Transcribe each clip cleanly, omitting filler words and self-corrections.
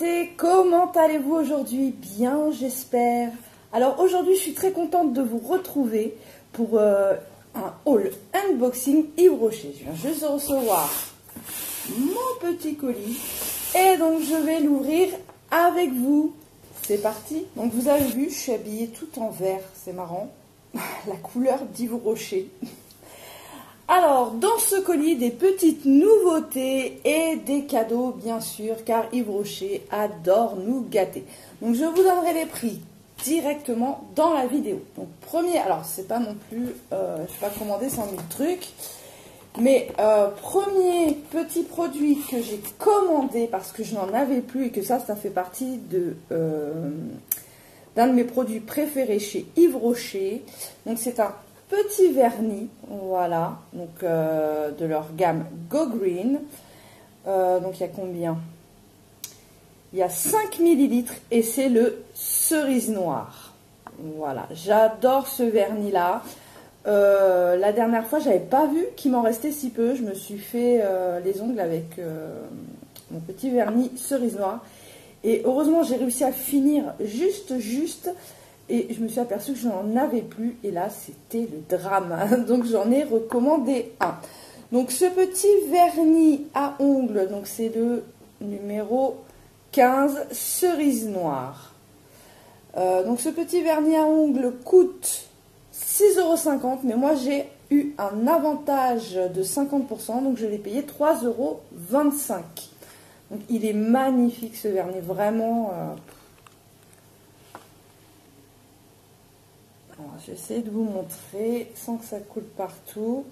beauté, comment allez-vous aujourd'hui? Bien, j'espère. Alors aujourd'hui, je suis très contente de vous retrouver pour un haul unboxing Yves Rocher. Je viens juste de recevoir mon petit colis et donc je vais l'ouvrir avec vous. C'est parti. Donc vous avez vu, je suis habillée tout en vert, c'est marrant. La couleur d'Yves Rocher. Alors, dans ce colis, des petites nouveautés et des cadeaux, bien sûr, car Yves Rocher adore nous gâter. Donc, je vous donnerai les prix directement dans la vidéo. Donc, premier, alors, c'est pas non plus, je n'ai pas commandé 100 000 trucs, mais premier petit produit que j'ai commandé parce que je n'en avais plus et que ça fait partie d'un de mes produits préférés chez Yves Rocher. Donc, c'est un petit vernis, voilà, donc de leur gamme Go Green. Donc il y a combien? Il y a 5 ml et c'est le cerise noir. Voilà, j'adore ce vernis là. La dernière fois, j'avais pas vu qu'il m'en restait si peu. Je me suis fait les ongles avec mon petit vernis cerise noir. Et heureusement, j'ai réussi à finir juste. Et je me suis aperçue que je n'en avais plus. Et là, c'était le drame. Donc, j'en ai recommandé un. Donc, ce petit vernis à ongles, donc c'est le numéro 15, cerise noire. Donc, ce petit vernis à ongles coûte 6,50 €. Mais moi, j'ai eu un avantage de 50%. Donc, je l'ai payé 3,25 €. Donc, il est magnifique, ce vernis. Vraiment... j'essaie de vous montrer sans que ça coule partout.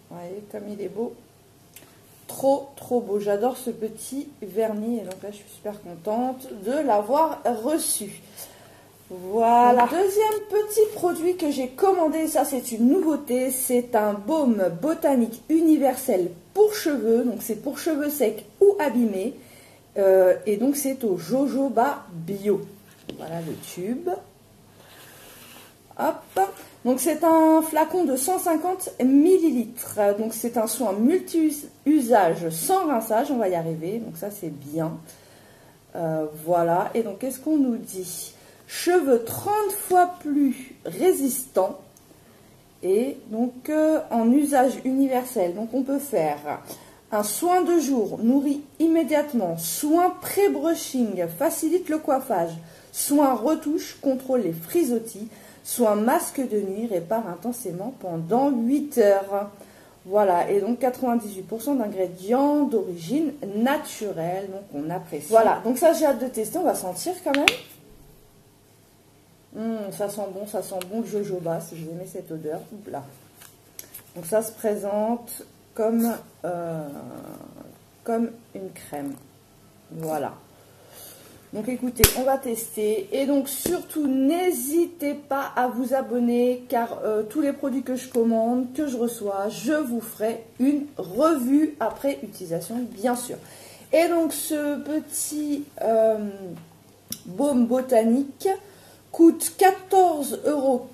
Vous voyez comme il est beau. Trop beau. J'adore ce petit vernis. Et donc là, je suis super contente de l'avoir reçu. Voilà. Donc, deuxième petit produit que j'ai commandé. Ça, c'est une nouveauté. C'est un baume botanique universel pour cheveux. Donc, c'est pour cheveux secs ou abîmés. Et donc, c'est au jojoba bio. Voilà le tube. Hop. Donc c'est un flacon de 150 ml. Donc c'est un soin multi-usage sans rinçage. On va y arriver. Donc ça c'est bien. Voilà. Et donc qu'est-ce qu'on nous dit? Cheveux 30 fois plus résistants. Et donc en usage universel. Donc on peut faire un soin de jour, nourrit immédiatement. Soin pré-brushing, facilite le coiffage. Soin retouche, contrôle les frisottis. Soit un masque de nuit, répare intensément pendant 8 heures. Voilà, et donc 98% d'ingrédients d'origine naturelle, donc on apprécie. Voilà, donc ça j'ai hâte de tester, on va sentir quand même. Ça sent bon le jojoba, si vous aimez cette odeur. Là. Donc ça se présente comme une crème. Voilà. Donc écoutez, on va tester et donc surtout n'hésitez pas à vous abonner car tous les produits que je commande, que je reçois, je vous ferai une revue après utilisation bien sûr. Et donc ce petit baume botanique coûte 14,90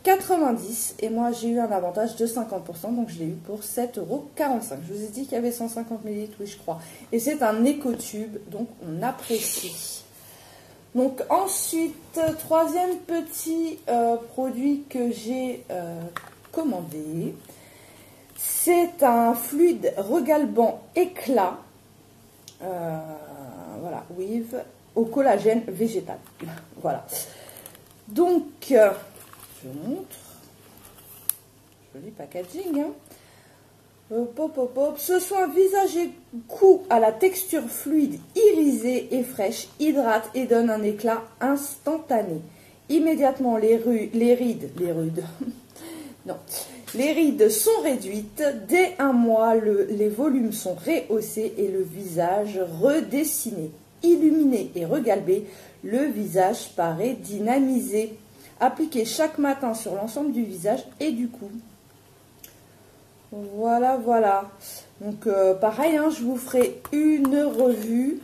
€ et moi j'ai eu un avantage de 50% donc je l'ai eu pour 7,45 €. Je vous ai dit qu'il y avait 150 ml, oui je crois. Et c'est un éco-tube donc on apprécie. Donc ensuite, troisième petit produit que j'ai commandé, c'est un fluide regalbant éclat, voilà, Weave, au collagène végétal. Voilà. Donc, je vous montre, joli packaging, hein. Ce soin visage et cou à la texture fluide, irisée et fraîche, hydrate et donne un éclat instantané. Immédiatement, les rides sont réduites. Dès un mois, les volumes sont rehaussés et le visage redessiné. Illuminé et regalbé, le visage paraît dynamisé. Appliqué chaque matin sur l'ensemble du visage et du cou. Voilà. Donc pareil, hein, je vous ferai une revue.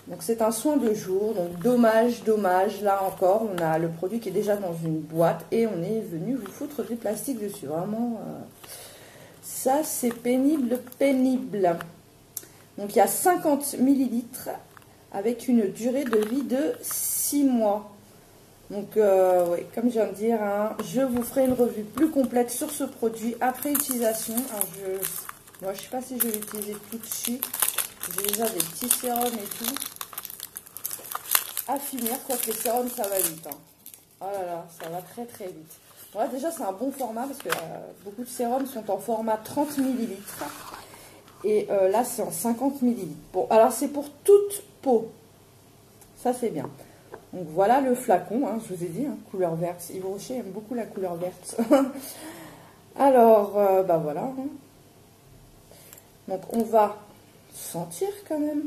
Donc c'est un soin de jour. Donc dommage. Là encore, on a le produit qui est déjà dans une boîte et on est venu vous foutre du plastique dessus. Vraiment, ça c'est pénible. Donc il y a 50 millilitres avec une durée de vie de 6 mois. Donc oui, comme je viens de dire, hein, je vous ferai une revue plus complète sur ce produit après utilisation. Alors moi je sais pas si je vais l'utiliser tout de suite. J'ai déjà des petits sérums et tout à finir, quoique les sérums ça va vite. Hein. Oh là là, ça va très très vite. Voilà, déjà c'est un bon format parce que beaucoup de sérums sont en format 30 millilitres. Et là c'est en 50 millilitres. Bon, alors c'est pour toute peau. Ça c'est bien. Donc voilà le flacon, hein, je vous ai dit, hein, couleur verte. Yves Rocher aime beaucoup la couleur verte. Alors, bah voilà. Hein. Donc on va sentir quand même.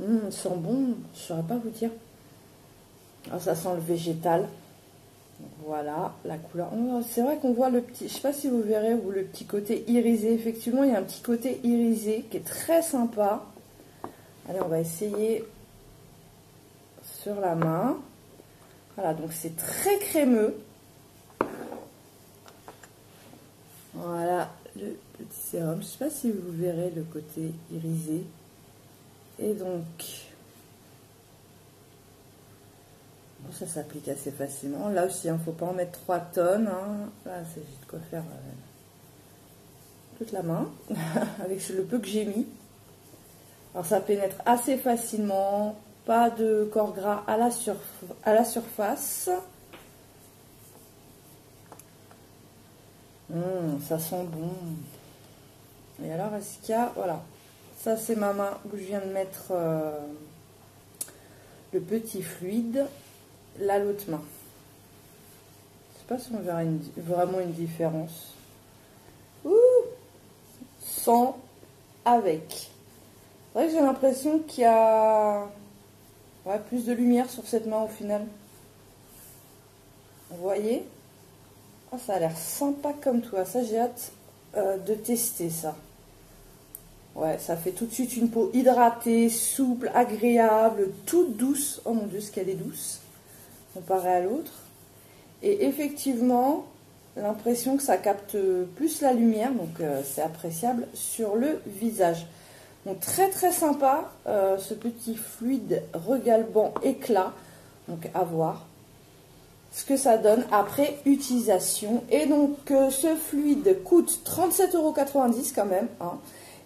Il sent bon, je ne saurais pas vous dire. Alors, ça sent le végétal. Donc, voilà la couleur. Oh, c'est vrai qu'on voit le petit, je ne sais pas si vous verrez, ou le petit côté irisé. Effectivement, il y a un petit côté irisé qui est très sympa. Allez, on va essayer sur la main. Voilà, donc c'est très crémeux. Voilà le petit sérum. Je ne sais pas si vous verrez le côté irisé. Et donc, bon, ça s'applique assez facilement. Là aussi, il ne faut pas en mettre 3 tonnes. Hein. Là, c'est juste quoi faire toute la main avec le peu que j'ai mis. Alors, ça pénètre assez facilement. Pas de corps gras à la surface. Ça sent bon. Et alors, est-ce qu'il y a... Voilà. Ça, c'est ma main où je viens de mettre le petit fluide. Là, l'autre main. Je sais pas si on verra vraiment une différence. Ouh, sans, avec. C'est vrai que j'ai l'impression qu'il y a plus de lumière sur cette main au final. Vous voyez? Oh, ça a l'air sympa comme toi. Ça, j'ai hâte de tester ça. Ouais, ça fait tout de suite une peau hydratée, souple, agréable, toute douce. Oh mon Dieu, ce qu'elle est douce, comparée à l'autre. Et effectivement, l'impression que ça capte plus la lumière, donc c'est appréciable sur le visage. Donc très très sympa, ce petit fluide regalbant éclat. Donc à voir ce que ça donne après utilisation. Et donc ce fluide coûte 37,90 € quand même, hein.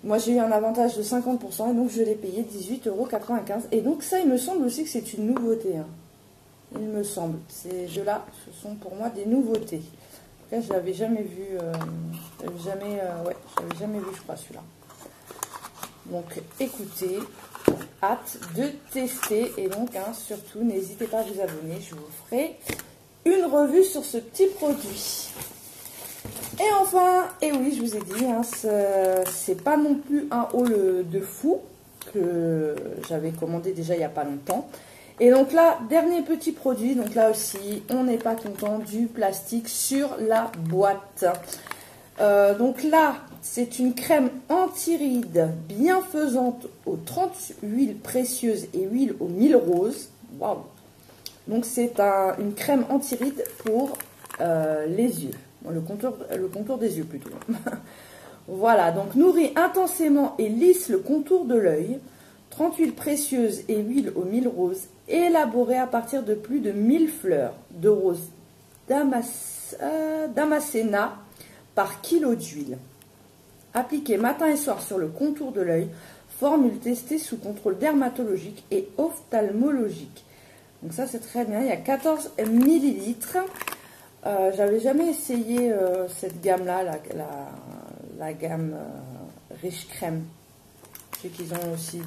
Moi, j'ai eu un avantage de 50% et donc je l'ai payé 18,95 €. Et donc ça, il me semble aussi que c'est une nouveauté. Hein. Il me semble. Ces jeux-là, ce sont pour moi des nouveautés. En tout cas, je l'avais jamais vu. Ouais, je l'avais jamais vu, je crois, celui-là. Donc, écoutez, hâte de tester. Et donc, hein, surtout, n'hésitez pas à vous abonner. Je vous ferai une revue sur ce petit produit. Et enfin, et oui, je vous ai dit, hein, c'est pas non plus un haul de fou que j'avais commandé déjà il n'y a pas longtemps. Et donc là, dernier petit produit, donc là aussi, on n'est pas content du plastique sur la boîte. Donc là, c'est une crème anti-rides bienfaisante aux 30 huiles précieuses et huiles aux 1000 roses. Waouh! Donc c'est une crème anti-rides pour les yeux. Le contour des yeux plutôt. Voilà, donc nourrit intensément et lisse le contour de l'œil. 30 huiles précieuses et huiles aux 1000 roses, élaborées à partir de plus de 1000 fleurs de rose damascena par kilo d'huile. Appliquée matin et soir sur le contour de l'œil, formule testée sous contrôle dermatologique et ophtalmologique. Donc ça c'est très bien, il y a 14 millilitres. J'avais jamais essayé cette gamme-là, la gamme riche crème. Je sais qu'ils ont aussi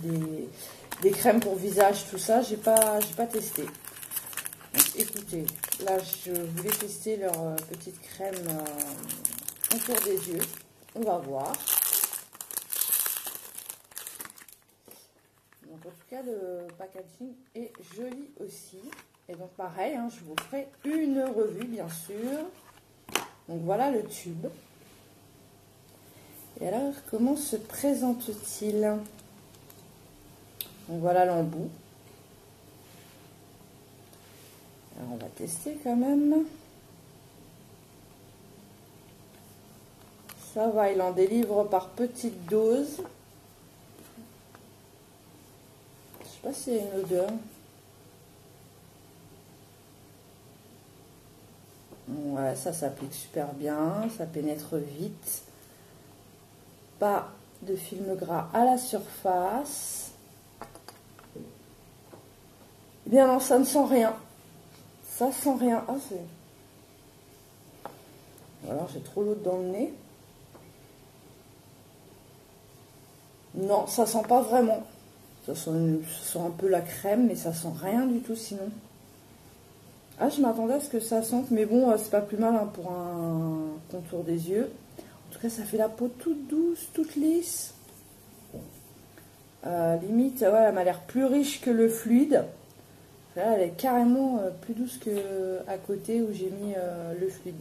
des crèmes pour visage, tout ça. J'ai pas testé. Donc, écoutez, là, je voulais tester leur petite crème contour des yeux. On va voir. Donc, en tout cas, le packaging est joli aussi. Et donc, pareil, hein, je vous ferai une revue, bien sûr. Donc, voilà le tube. Et alors, comment se présente-t-il? Donc, voilà l'embout. Alors, on va tester quand même. Ça va, il en délivre par petites doses. Je sais pas s'il y a une odeur. Ouais, ça s'applique super bien, ça pénètre vite. Pas de film gras à la surface. Eh bien non, ça ne sent rien. Ça sent rien. Ah, c'est... Alors, j'ai trop l'autre dans le nez. Non, ça sent pas vraiment. Ça sent un peu la crème, mais ça sent rien du tout sinon. Ah, je m'attendais à ce que ça sente, mais bon, c'est pas plus mal hein, pour un contour des yeux. En tout cas, ça fait la peau toute douce, toute lisse. Limite, ouais, elle m'a l'air plus riche que le fluide. Là, elle est carrément plus douce que à côté où j'ai mis le fluide.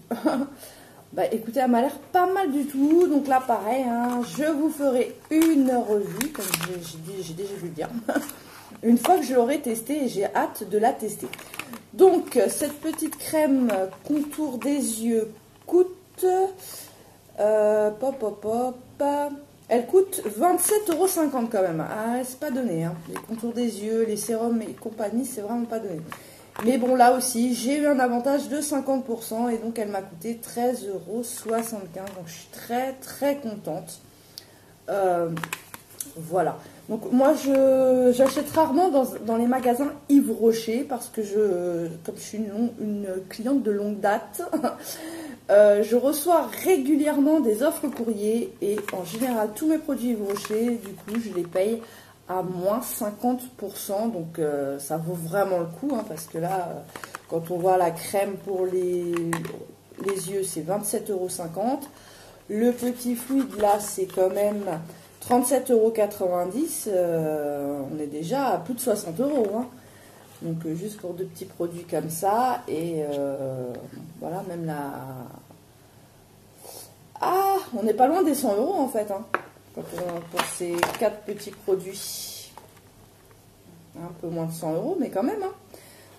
Bah écoutez, elle m'a l'air pas mal du tout. Donc là, pareil, hein, je vous ferai une revue, comme j'ai déjà dû le dire. Une fois que je l'aurai testée et j'ai hâte de la tester. Donc, cette petite crème contour des yeux coûte... elle coûte 27,50 € quand même. Ah, c'est pas donné. Hein. Les contours des yeux, les sérums et compagnie, c'est vraiment pas donné. Mais bon, là aussi, j'ai eu un avantage de 50% et donc elle m'a coûté 13,75 €. Donc, je suis très, très contente. Voilà. Donc, moi, j'achète rarement dans les magasins Yves Rocher parce que comme je suis une cliente de longue date, je reçois régulièrement des offres courrier et en général, tous mes produits Yves Rocher, du coup, je les paye à moins 50%, donc ça vaut vraiment le coup, hein, parce que là, quand on voit la crème pour les yeux, c'est 27,50 €. Le petit fluide, là, c'est quand même 37,90 €. On est déjà à plus de 60 €. Hein. Donc, juste pour deux petits produits comme ça. Et voilà, même la... Ah, on n'est pas loin des 100 € en fait, hein. Pour ces 4 petits produits. Un peu moins de 100 €, mais quand même. Hein.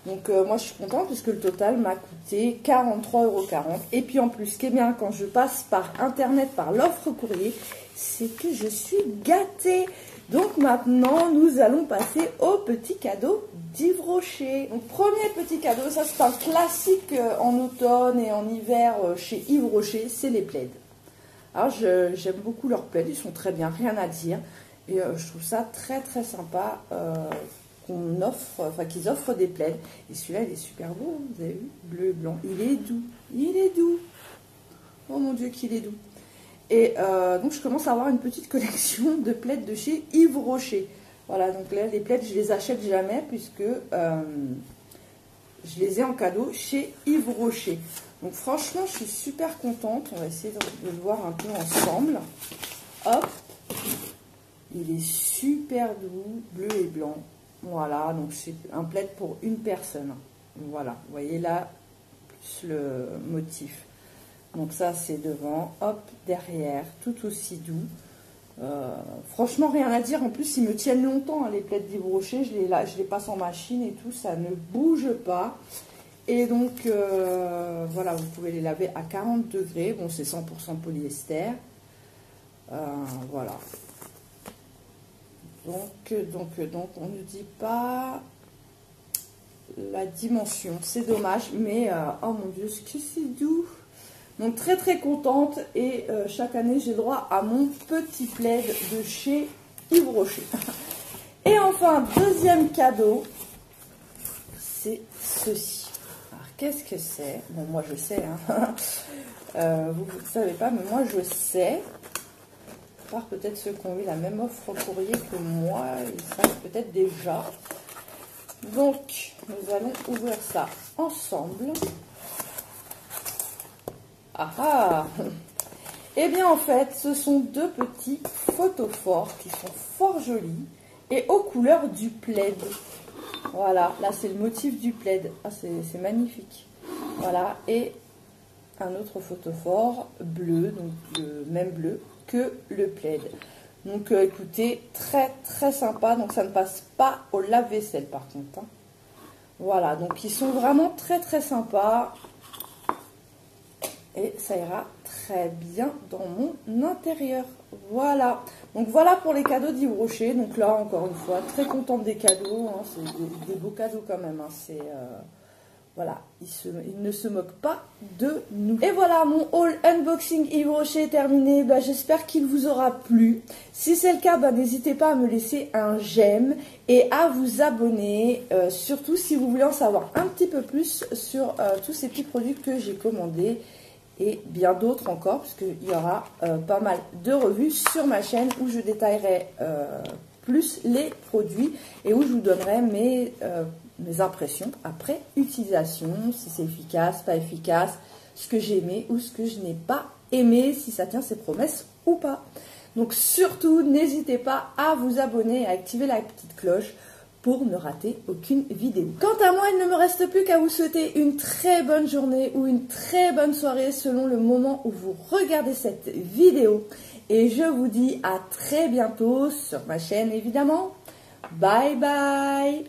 Donc moi je suis contente puisque le total m'a coûté 43,40 €. Et puis en plus, ce qui est bien quand je passe par internet, par l'offre courrier, c'est que je suis gâtée. Donc maintenant, nous allons passer au petit cadeau d'Yves Rocher. Donc premier petit cadeau, ça c'est un classique en automne et en hiver chez Yves Rocher, c'est les plaids. Alors j'aime beaucoup leurs plaids, ils sont très bien, rien à dire. Et je trouve ça très très sympa qu'on offre, enfin qu'ils offrent des plaids. Et celui-là il est super beau, vous avez vu, bleu et blanc. Il est doux, il est doux. Oh mon Dieu qu'il est doux. Et donc je commence à avoir une petite collection de plaids de chez Yves Rocher. Voilà, donc là les plaids je les achète jamais puisque je les ai en cadeau chez Yves Rocher. Donc franchement, je suis super contente. On va essayer de le voir un peu ensemble. Hop. Il est super doux, bleu et blanc. Voilà, donc c'est un plaid pour une personne. Voilà, vous voyez là, plus le motif. Donc ça, c'est devant. Hop, derrière, tout aussi doux. Franchement, rien à dire. En plus, ils me tiennent longtemps, hein, les plaids d'Yves Rocher. Je les passe en machine et tout. Ça ne bouge pas. Et donc, voilà, vous pouvez les laver à 40 degrés. Bon, c'est 100% polyester. Voilà. Donc, on ne dit pas la dimension. C'est dommage, mais oh mon Dieu, ce que c'est doux. Donc, très très contente. Et chaque année, j'ai droit à mon petit plaid de chez Yves Rocher. Et enfin, deuxième cadeau, c'est ceci. Qu'est-ce que c'est? Bon, moi je sais, hein. Vous ne savez pas, mais moi je sais. À part peut-être ceux qui ont eu la même offre courrier que moi, ils savent peut-être déjà. Donc, nous allons ouvrir ça ensemble. Ah ah! Eh bien, en fait, ce sont deux petits photophores qui sont fort jolis et aux couleurs du plaid. Voilà, là c'est le motif du plaid. Ah, c'est magnifique. Voilà, et un autre photophore bleu, donc le même bleu que le plaid. Donc écoutez, très très sympa. Donc ça ne passe pas au lave-vaisselle par contre. Hein. Voilà, donc ils sont vraiment très très sympas. et ça ira très bien dans mon intérieur. Voilà, donc voilà pour les cadeaux d'Yves Rocher. Donc là, encore une fois, très contente des cadeaux, hein. C'est des beaux cadeaux quand même, hein. Voilà, il ne se moque pas de nous. Et voilà, mon haul unboxing Yves Rocher est terminé. Bah, j'espère qu'il vous aura plu. Si c'est le cas, bah, n'hésitez pas à me laisser un j'aime et à vous abonner. Surtout si vous voulez en savoir un petit peu plus sur tous ces petits produits que j'ai commandés. Et bien d'autres encore, parce qu'il y aura pas mal de revues sur ma chaîne où je détaillerai plus les produits et où je vous donnerai mes impressions après utilisation, si c'est efficace, pas efficace, ce que j'ai aimé ou ce que je n'ai pas aimé, si ça tient ses promesses ou pas. Donc surtout, n'hésitez pas à vous abonner et à activer la petite cloche pour ne rater aucune vidéo. Quant à moi, il ne me reste plus qu'à vous souhaiter une très bonne journée ou une très bonne soirée selon le moment où vous regardez cette vidéo. Et je vous dis à très bientôt sur ma chaîne évidemment. Bye bye!